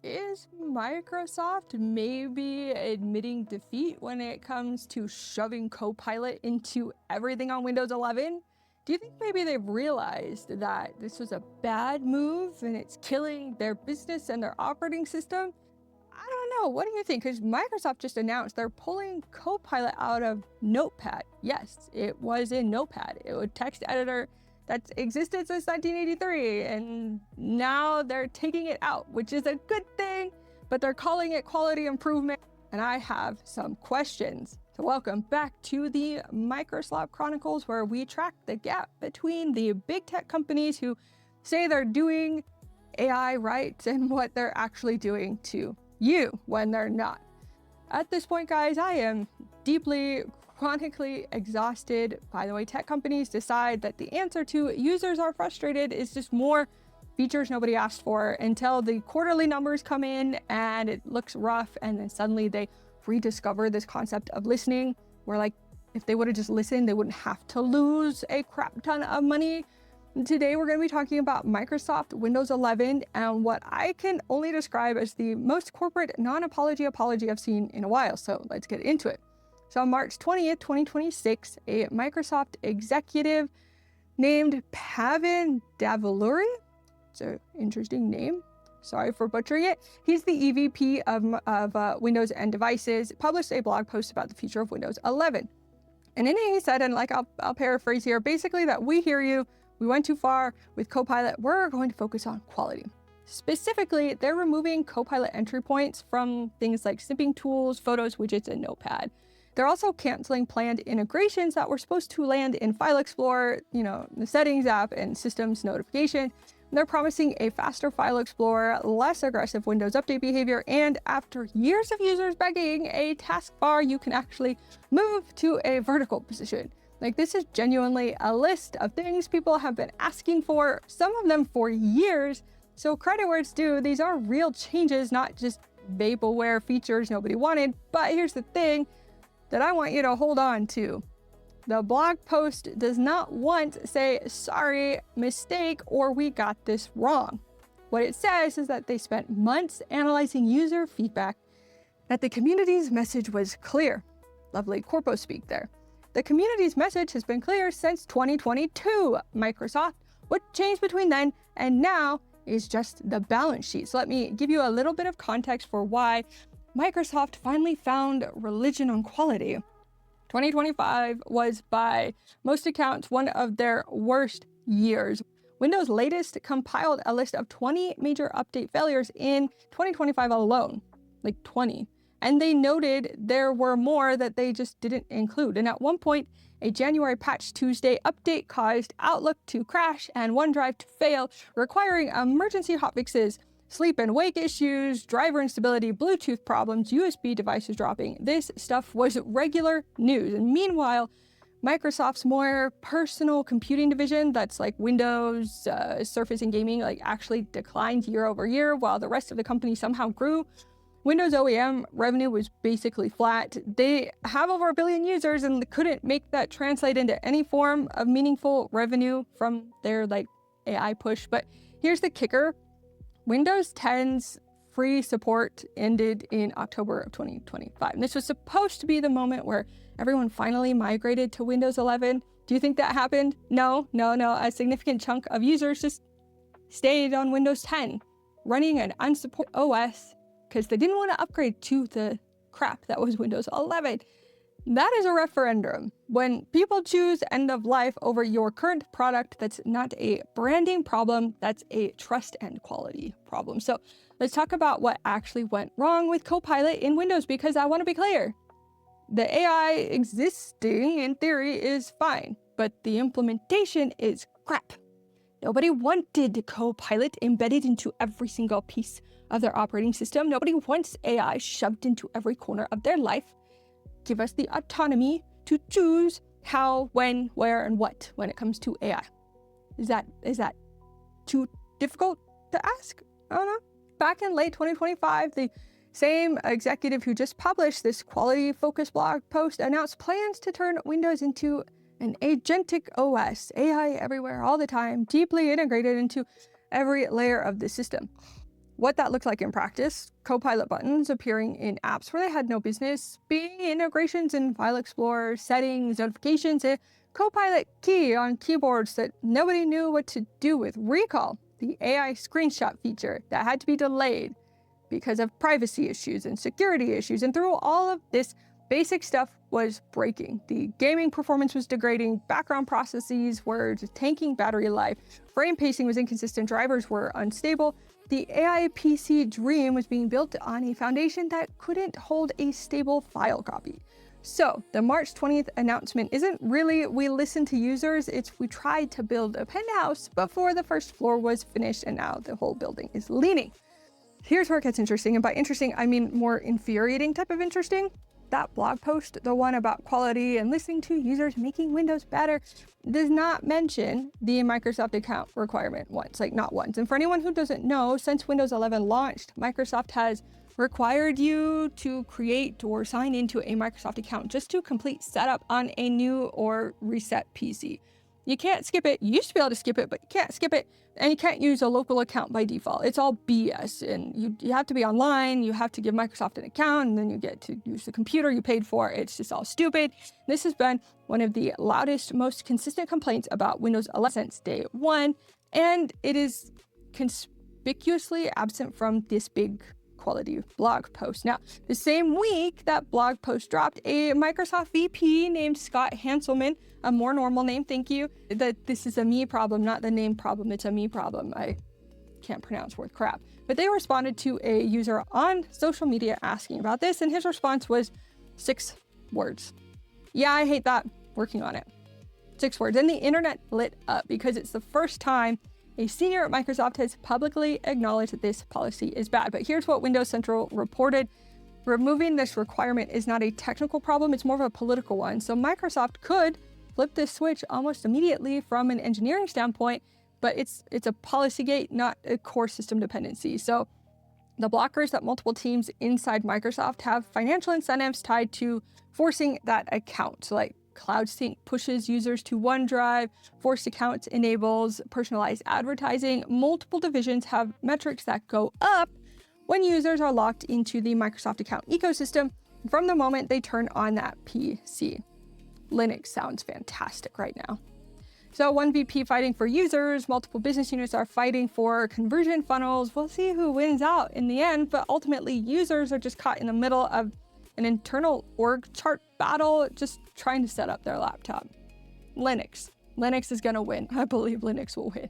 Is Microsoft maybe admitting defeat when it comes to shoving Copilot into everything on Windows 11? Do you think maybe they've realized that this was a bad move and it's killing their business and their operating system? I don't know. What do you think? Because Microsoft just announced they're pulling Copilot out of Notepad. Yes, it was in Notepad. It was a text editor that's existed since 1983, and now they're taking it out, which is a good thing, but they're calling it quality improvement. And I have some questions. So welcome back to the Microslop Chronicles, where we track the gap between the big tech companies who say they're doing AI right and what they're actually doing to you when they're not. At this point, guys, I am deeply, chronically exhausted by the way tech companies decide that the answer to users are frustrated is just more features nobody asked for until the quarterly numbers come in and it looks rough, and then suddenly they rediscover this concept of listening, where like if they would have just listened, they wouldn't have to lose a crap ton of money. Today, we're going to be talking about Microsoft Windows 11 and what I can only describe as the most corporate non-apology apology I've seen in a while. So let's get into it. So on March 20th, 2026, a Microsoft executive named Pavan Davuluri, it's an interesting name, sorry for butchering it, he's the EVP of Windows and Devices, published a blog post about the future of Windows 11. And in it, he said, and like I'll paraphrase here, basically that we hear you, we went too far with Copilot, we're going to focus on quality. Specifically, they're removing Copilot entry points from things like Snipping Tools, Photos, Widgets, and Notepad. They're also canceling planned integrations that were supposed to land in File Explorer, the Settings app and Systems notification. They're promising a faster File Explorer, less aggressive Windows Update behavior, and after years of users begging, a taskbar you can actually move to a vertical position. Like, this is genuinely a list of things people have been asking for, some of them for years. So credit where it's due, these are real changes, not just vaporware features nobody wanted. But here's the thing that I want you to hold on to. The blog post does not once say, sorry, mistake, or we got this wrong. What it says is that they spent months analyzing user feedback, that the community's message was clear. Lovely corpo speak there. The community's message has been clear since 2022, Microsoft. What changed between then and now is just the balance sheet. So let me give you a little bit of context for why Microsoft finally found religion on quality. 2025 was, by most accounts, one of their worst years. Windows' latest compiled a list of 20 major update failures in 2025 alone, like 20. And they noted there were more that they just didn't include. And at one point, a January Patch Tuesday update caused Outlook to crash and OneDrive to fail, requiring emergency hotfixes, sleep and wake issues, driver instability, Bluetooth problems, USB devices dropping. This stuff was regular news. And meanwhile, Microsoft's more personal computing division, that's like Windows, Surface, and gaming, like actually declined year over year, while the rest of the company somehow grew. Windows OEM revenue was basically flat. They have over 1 billion users and couldn't make that translate into any form of meaningful revenue from their AI push. But here's the kicker. Windows 10's free support ended in October of 2025. And this was supposed to be the moment where everyone finally migrated to Windows 11. Do you think that happened? No. A significant chunk of users just stayed on Windows 10, running an unsupported OS, because they didn't want to upgrade to the crap that was Windows 11. That is a referendum. When people choose end of life over your current product, that's not a branding problem, that's a trust and quality problem. So let's talk about what actually went wrong with Copilot in Windows, because I want to be clear. The AI existing in theory is fine, but the implementation is crap. Nobody wanted Copilot embedded into every single piece of their operating system. Nobody wants AI shoved into every corner of their life. Give us the autonomy to choose how, when, where, and what when it comes to AI. Is that too difficult to ask? I don't know. Back in late 2025, the same executive who just published this quality-focused blog post announced plans to turn Windows into an agentic OS, AI everywhere, all the time, deeply integrated into every layer of the system. what that looked like in practice: Copilot buttons appearing in apps where they had no business, being integrations in File Explorer, settings, notifications, a Copilot key on keyboards that nobody knew what to do with, recall, the AI screenshot feature that had to be delayed because of privacy issues and security issues. And through all of this, basic stuff was breaking. The gaming performance was degrading, background processes were tanking battery life, frame pacing was inconsistent, drivers were unstable. The AI PC dream was being built on a foundation that couldn't hold a stable file copy. So the March 20th announcement isn't really we listened to users, it's we tried to build a penthouse before the first floor was finished, and now the whole building is leaning. Here's where it gets interesting, and by interesting, I mean more infuriating type of interesting. That blog post, the one about quality and listening to users making Windows better, does not mention the Microsoft account requirement once, like not once. And for anyone who doesn't know, since Windows 11 launched, Microsoft has required you to create or sign into a Microsoft account just to complete setup on a new or reset PC. You can't skip it. You used to be able to skip it, but you can't skip it. And you can't use a local account by default. It's all BS. And you have to be online. You have to give Microsoft an account, and then you get to use the computer you paid for. It's just all stupid. This has been one of the loudest, most consistent complaints about Windows 11 since day one. And it is conspicuously absent from this big quality blog post. Now, the same week that blog post dropped, a Microsoft VP named Scott Hanselman, a more normal name, thank you, that this is a me problem, not the name problem, it's a me problem. I can't pronounce worth crap. But they responded to a user on social media asking about this, and his response was 6 words. Yeah, I hate that, working on it. 6 words. And the internet lit up because it's the first time a senior at Microsoft has publicly acknowledged that this policy is bad. But here's what Windows Central reported. Removing this requirement is not a technical problem, it's more of a political one. So Microsoft could flip this switch almost immediately from an engineering standpoint, but it's a policy gate, not a core system dependency. So the blockers that multiple teams inside Microsoft have financial incentives tied to forcing that account. So like Cloud Sync pushes users to OneDrive, forced accounts enables personalized advertising. Multiple divisions have metrics that go up when users are locked into the Microsoft account ecosystem from the moment they turn on that PC. Linux sounds fantastic right now. So one VP fighting for users, multiple business units are fighting for conversion funnels. We'll see who wins out in the end, but ultimately users are just caught in the middle of an internal org chart battle, just trying to set up their laptop. Linux is gonna win. I believe Linux will win.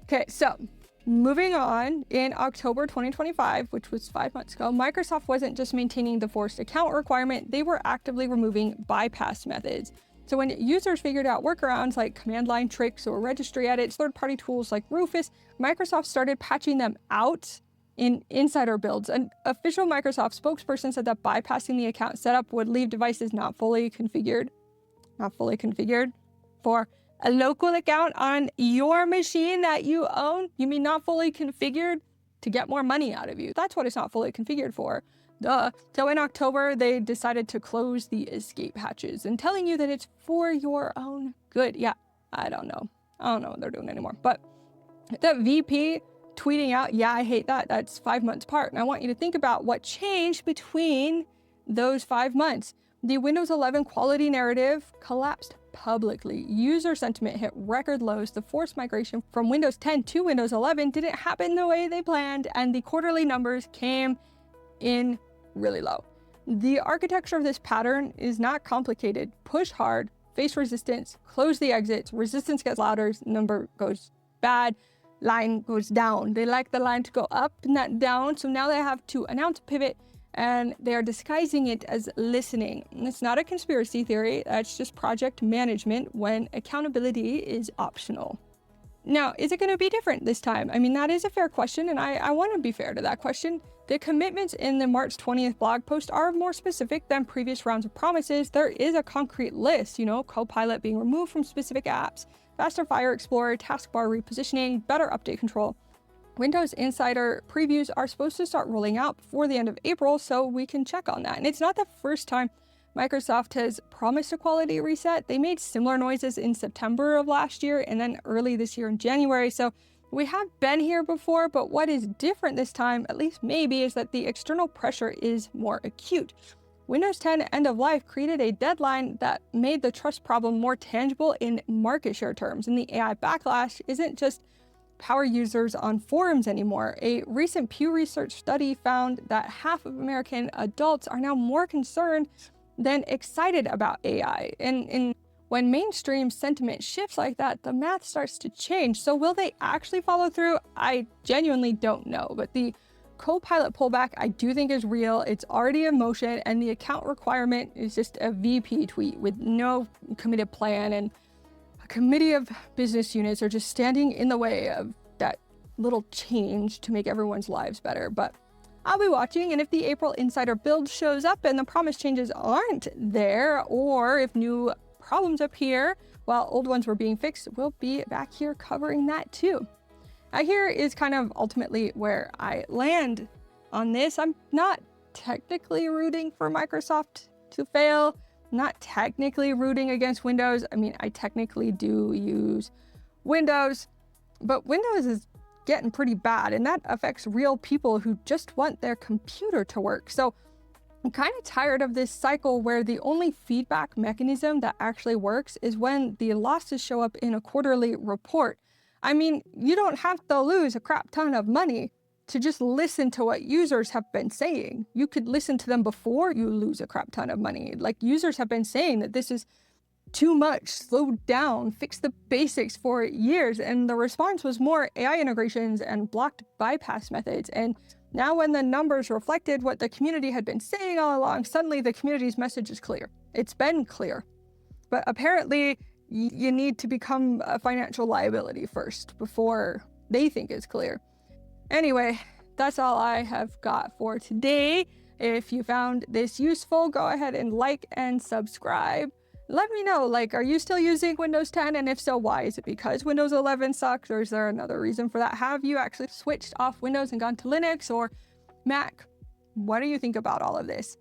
Okay, so moving on, in October 2025, which was 5 months ago, Microsoft wasn't just maintaining the forced account requirement, they were actively removing bypass methods. So when users figured out workarounds like command line tricks or registry edits, third-party tools like Rufus, Microsoft started patching them out in insider builds. An official Microsoft spokesperson said that bypassing the account setup would leave devices not fully configured for a local account on your machine that you own. You mean not fully configured to get more money out of you? That's what it's not fully configured for. Duh. So in October, they decided to close the escape hatches and telling you that it's for your own good. Yeah, I don't know what they're doing anymore. But the VP tweeting out, yeah, I hate that. That's 5 months apart. And I want you to think about what changed between those 5 months. The Windows 11 quality narrative collapsed publicly. User sentiment hit record lows. The forced migration from Windows 10 to Windows 11 didn't happen the way they planned, and the quarterly numbers came in really low. The architecture of this pattern is not complicated. Push hard, face resistance, close the exits, resistance gets louder, number goes bad, line goes down. They like the line to go up, not down. So now they have to announce a pivot, and they are disguising it as listening. And it's not a conspiracy theory. That's just project management when accountability is optional. Now, is it going to be different this time? I mean, that is a fair question, and I want to be fair to that question. The commitments in the March 20th blog post are more specific than previous rounds of promises. There is a concrete list, Copilot being removed from specific apps, faster File Explorer, taskbar repositioning, better update control. Windows Insider previews are supposed to start rolling out before the end of April, so we can check on that. And it's not the first time Microsoft has promised a quality reset. They made similar noises in September of last year and then early this year in January. So We have been here before, but what is different this time, at least maybe, is that the external pressure is more acute. Windows 10 end of life created a deadline that made the trust problem more tangible in market share terms, and the AI backlash isn't just power users on forums anymore. A recent Pew Research study found that half of American adults are now more concerned than excited about AI. And when mainstream sentiment shifts like that, the math starts to change. So will they actually follow through? I genuinely don't know, but the Copilot pullback I do think is real. It's already in motion, and the account requirement is just a VP tweet with no committed plan, and a committee of business units are just standing in the way of that little change to make everyone's lives better. But I'll be watching, and if the April Insider build shows up and the promised changes aren't there, or if new problems appear while old ones were being fixed, we'll be back here covering that too. Now here is kind of ultimately where I land on this. I'm not technically rooting for Microsoft to fail, not technically rooting against Windows. I mean, I technically do use Windows, but Windows is getting pretty bad, and that affects real people who just want their computer to work. So I'm kind of tired of this cycle where the only feedback mechanism that actually works is when the losses show up in a quarterly report. I mean, you don't have to lose a crap ton of money to just listen to what users have been saying. You could listen to them before you lose a crap ton of money. Like, users have been saying that this is too much, slow down, fix the basics for years. And the response was more AI integrations and blocked bypass methods. And now when the numbers reflected what the community had been saying all along, suddenly the community's message is clear. It's been clear. But apparently you need to become a financial liability first before they think it's clear. Anyway, that's all I have got for today. If you found this useful, go ahead and like and subscribe. Let me know, like, are you still using Windows 10? And if so, why? Is it because Windows 11 sucks, or is there another reason for that? Have you actually switched off Windows and gone to Linux or Mac? What do you think about all of this?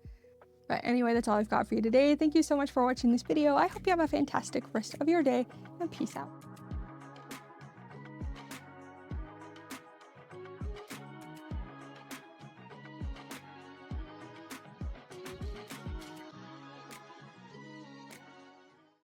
But anyway, that's all I've got for you today. Thank you so much for watching this video. I hope you have a fantastic rest of your day, and peace out.